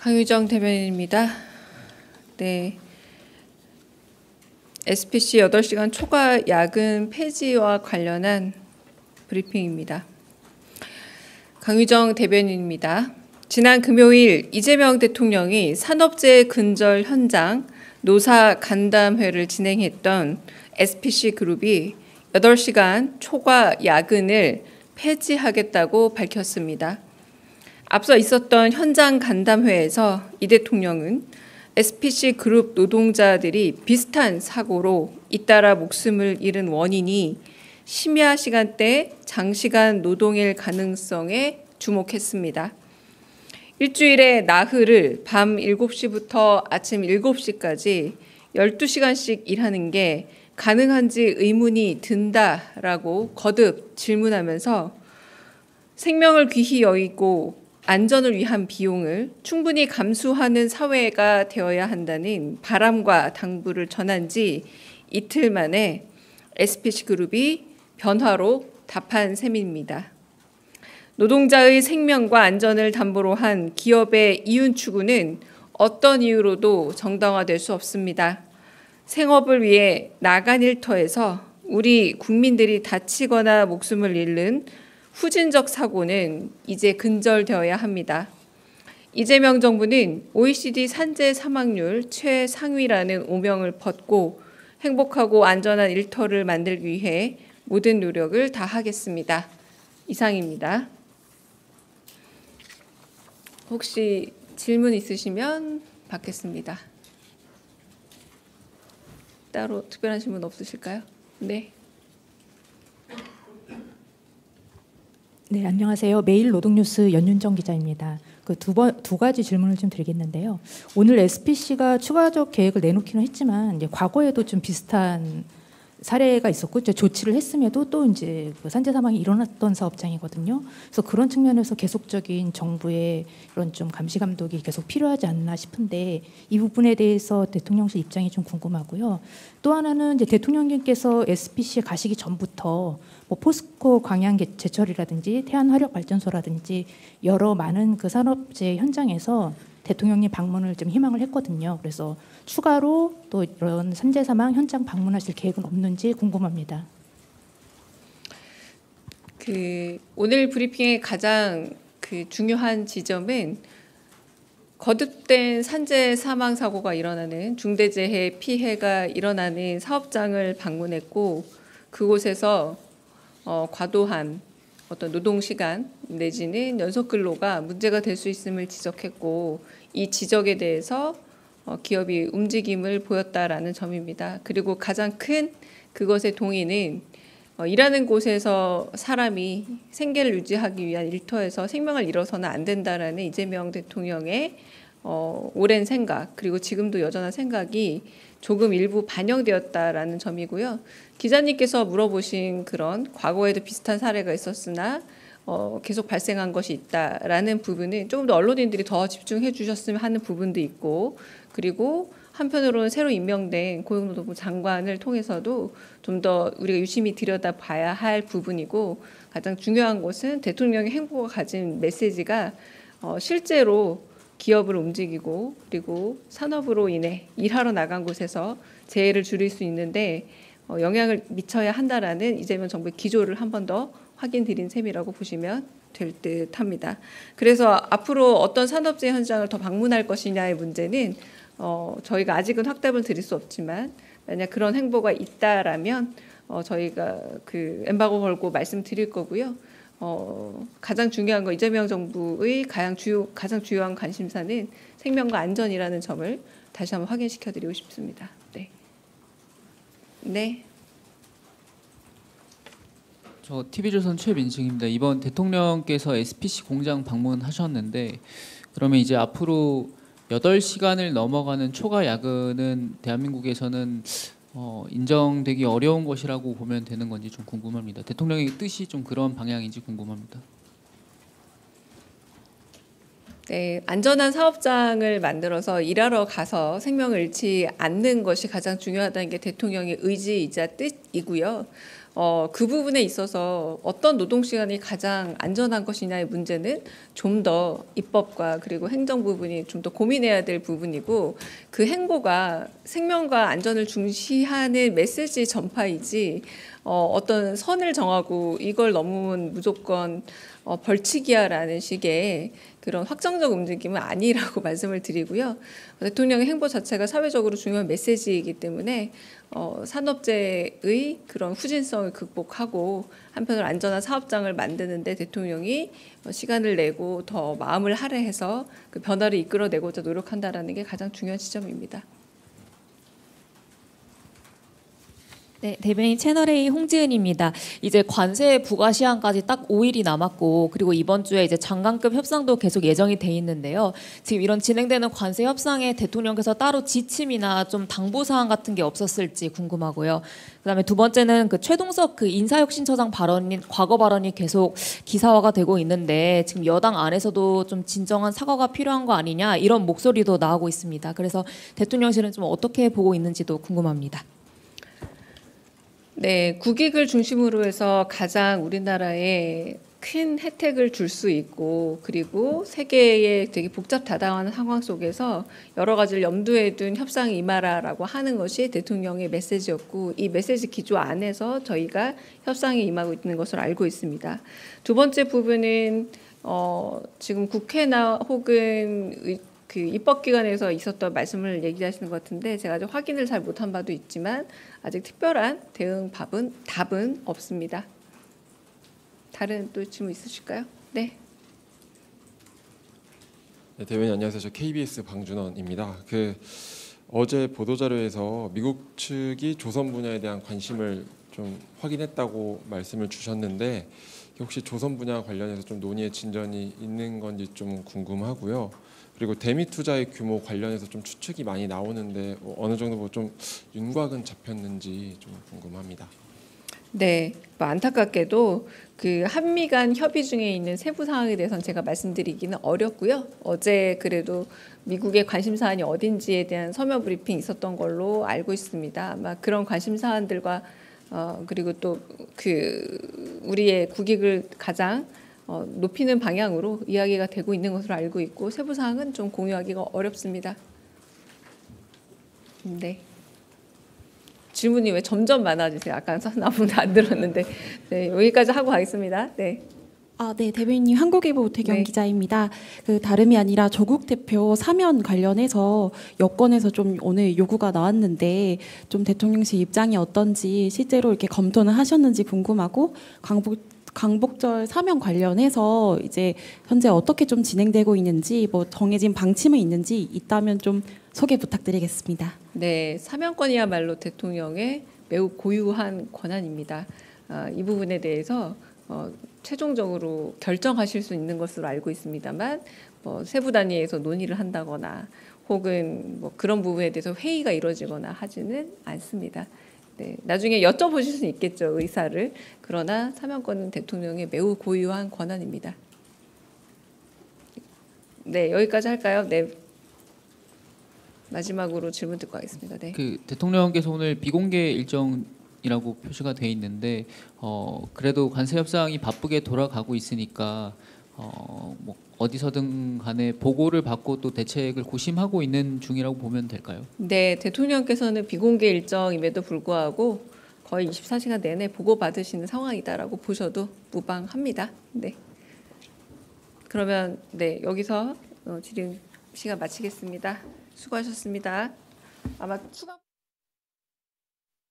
강유정 대변인입니다. 네, SPC 8시간 초과 야근 폐지와 관련한 브리핑입니다. 강유정 대변인입니다. 지난 금요일 이재명 대통령이 산업재해 근절 현장 노사 간담회를 진행했던 SPC 그룹이 8시간 초과 야근을 폐지하겠다고 밝혔습니다. 앞서 있었던 현장 간담회에서 이 대통령은 SPC 그룹 노동자들이 비슷한 사고로 잇따라 목숨을 잃은 원인이 심야 시간대 장시간 노동일 가능성에 주목했습니다. 일주일에 나흘을 밤 7시부터 아침 7시까지 12시간씩 일하는 게 가능한지 의문이 든다라고 거듭 질문하면서 생명을 귀히 여기고 안전을 위한 비용을 충분히 감수하는 사회가 되어야 한다는 바람과 당부를 전한 지 이틀 만에 SPC 그룹이 변화로 답한 셈입니다. 노동자의 생명과 안전을 담보로 한 기업의 이윤 추구는 어떤 이유로도 정당화될 수 없습니다. 생업을 위해 나간 일터에서 우리 국민들이 다치거나 목숨을 잃는 후진적 사고는 이제 근절되어야 합니다. 이재명 정부는 OECD 산재 사망률 최상위라는 오명을 벗고 행복하고 안전한 일터를 만들기 위해 모든 노력을 다하겠습니다. 이상입니다. 혹시 질문 있으시면 받겠습니다. 따로 특별한 질문 없으실까요? 네. 네, 안녕하세요. 매일 노동뉴스 연윤정 기자입니다. 두 가지 질문을 좀 드리겠는데요. 오늘 SPC가 추가적 계획을 내놓기는 했지만 이제 과거에도 좀 비슷한 사례가 있었고 이제 조치를 했음에도 또 이제 산재 사망이 일어났던 사업장이거든요. 그래서 그런 측면에서 계속적인 정부의 이런 좀 감시 감독이 계속 필요하지 않나 싶은데 이 부분에 대해서 대통령실 입장이 좀 궁금하고요. 또 하나는 이제 대통령님께서 SPC에 가시기 전부터 뭐 포스코 광양 제철이라든지 태안화력발전소라든지 여러 많은 그 산업재해 현장에서 대통령님 방문을 좀 희망을 했거든요. 그래서 추가로 또 이런 산재 사망 현장 방문하실 계획은 없는지 궁금합니다. 오늘 브리핑의 가장 중요한 지점은 거듭된 산재 사망 사고가 일어나는 중대재해 피해가 일어나는 사업장을 방문했고 그곳에서 과도한 어떤 노동 시간 내지는 연속 근로가 문제가 될 수 있음을 지적했고 이 지적에 대해서 기업이 움직임을 보였다라는 점입니다. 그리고 가장 큰 그것의 동의는 일하는 곳에서 사람이 생계를 유지하기 위한 일터에서 생명을 잃어서는 안 된다라는 이재명 대통령의 오랜 생각 그리고 지금도 여전한 생각이 조금 일부 반영되었다라는 점이고요. 기자님께서 물어보신 그런 과거에도 비슷한 사례가 있었으나 계속 발생한 것이 있다라는 부분은 조금 더 언론인들이 더 집중해 주셨으면 하는 부분도 있고 그리고 한편으로는 새로 임명된 고용노동부 장관을 통해서도 좀 더 우리가 유심히 들여다봐야 할 부분이고 가장 중요한 것은 대통령의 행보가 가진 메시지가 실제로 기업을 움직이고 그리고 산업으로 인해 일하러 나간 곳에서 재해를 줄일 수 있는데 영향을 미쳐야 한다라는 이재명 정부의 기조를 한 번 더 확인드린 셈이라고 보시면 될 듯합니다. 그래서 앞으로 어떤 산업재해 현장을 더 방문할 것이냐의 문제는 저희가 아직은 확답을 드릴 수 없지만 만약 그런 행보가 있다라면 저희가 엠바고 걸고 말씀드릴 거고요. 가장 중요한 건 이재명 정부의 가장 주요한 관심사는 생명과 안전이라는 점을 다시 한번 확인시켜드리고 싶습니다. 네. 네. 저 TV조선 최민식입니다. 이번 대통령께서 SPC 공장 방문하셨는데 그러면 이제 앞으로 8시간을 넘어가는 초과 야근은 대한민국에서는 인정되기 어려운 것이라고 보면 되는 건지 좀 궁금합니다. 대통령의 뜻이 좀 그런 방향인지 궁금합니다. 네, 안전한 사업장을 만들어서 일하러 가서 생명을 잃지 않는 것이 가장 중요하다는 게 대통령의 의지이자 뜻이고요. 그 부분에 있어서 어떤 노동 시간이 가장 안전한 것이냐의 문제는 좀 더 입법과 그리고 행정 부분이 좀 더 고민해야 될 부분이고, 그 행보가 생명과 안전을 중시하는 메시지 전파이지 어떤 선을 정하고 이걸 넘으면 무조건 벌칙이야라는 식의 그런 확정적 움직임은 아니라고 말씀을 드리고요. 대통령의 행보 자체가 사회적으로 중요한 메시지이기 때문에 산업재의 그런 후진성을 극복하고 한편으로 안전한 사업장을 만드는데 대통령이 시간을 내고 더 마음을 할애해서 그 변화를 이끌어내고자 노력한다라는 게 가장 중요한 지점입니다. 네, 대변인 채널A 홍지은입니다. 이제 관세 부과 시한까지 딱 5일이 남았고, 그리고 이번 주에 이제 장관급 협상도 계속 예정이 돼 있는데요. 지금 이런 진행되는 관세 협상에 대통령께서 따로 지침이나 좀 당부 사항 같은 게 없었을지 궁금하고요. 그다음에 두 번째는 그 최동석 그 인사혁신처장 발언인 과거 발언이 계속 기사화가 되고 있는데, 지금 여당 안에서도 좀 진정한 사과가 필요한 거 아니냐 이런 목소리도 나오고 있습니다. 그래서 대통령실은 좀 어떻게 보고 있는지도 궁금합니다. 네, 국익을 중심으로 해서 가장 우리나라에 큰 혜택을 줄 수 있고, 그리고 세계의 되게 복잡다단한 상황 속에서 여러 가지를 염두에 둔 협상에 임하라라고 하는 것이 대통령의 메시지였고, 이 메시지 기조 안에서 저희가 협상에 임하고 있는 것으로 알고 있습니다. 두 번째 부분은 지금 국회나 혹은 그 입법기관에서 있었던 말씀을 얘기하시는 것 같은데, 제가 아직 확인을 잘 못한 바도 있지만 아직 특별한 답은 없습니다. 다른 또 질문 있으실까요? 네. 네, 대변인 안녕하세요. 저 KBS 방준원입니다. 어제 보도자료에서 미국 측이 조선 분야에 대한 관심을 좀 확인했다고 말씀을 주셨는데, 혹시 조선 분야 관련해서 좀 논의의 진전이 있는 건지 좀 궁금하고요. 그리고 대미 투자의 규모 관련해서 좀 추측이 많이 나오는데 어느 정도 좀 윤곽은 잡혔는지 좀 궁금합니다. 네, 안타깝게도 그 한미 간 협의 중에 있는 세부 사항에 대해서는 제가 말씀드리기는 어렵고요. 어제 그래도 미국의 관심 사안이 어딘지에 대한 서면 브리핑이 있었던 걸로 알고 있습니다. 아마 그런 관심 사안들과 그리고 또 그 우리의 국익을 가장 높이는 방향으로 이야기가 되고 있는 것으로 알고 있고, 세부 사항은 좀 공유하기가 어렵습니다. 네. 질문이 왜 점점 많아지세요? 아까 아무도 안 들었는데. 네, 여기까지 하고 가겠습니다. 네. 네, 대변인님 한국일보 오태경 네. 기자입니다. 다름이 아니라 조국 대표 사면 관련해서 여권에서 좀 오늘 요구가 나왔는데, 좀 대통령실 입장이 어떤지 실제로 이렇게 검토는 하셨는지 궁금하고, 광복절 사면 관련해서 이제 현재 어떻게 좀 진행되고 있는지, 뭐 정해진 방침이 있는지 있다면 좀 소개 부탁드리겠습니다. 네, 사면권이야말로 대통령의 매우 고유한 권한입니다. 이 부분에 대해서 최종적으로 결정하실 수 있는 것으로 알고 있습니다만, 세부 단위에서 논의를 한다거나 혹은 그런 부분에 대해서 회의가 이루어지거나 하지는 않습니다. 네, 나중에 여쭤보실 수는 있겠죠, 의사를. 그러나 사면권은 대통령의 매우 고유한 권한입니다. 네, 여기까지 할까요? 네. 마지막으로 질문 듣고 하겠습니다. 네. 그 대통령께서 오늘 비공개 일정이라고 표시가 돼 있는데 그래도 관세 협상이 바쁘게 돌아가고 있으니까 뭐 어디서든 간에 보고를 받고 또 대책을 고심하고 있는 중이라고 보면 될까요? 네, 대통령께서는 비공개 일정임에도 불구하고 거의 24시간 내내 보고 받으시는 상황이다라고 보셔도 무방합니다. 네. 그러면 네, 여기서 질의 시간 마치겠습니다. 수고하셨습니다. 아마 추가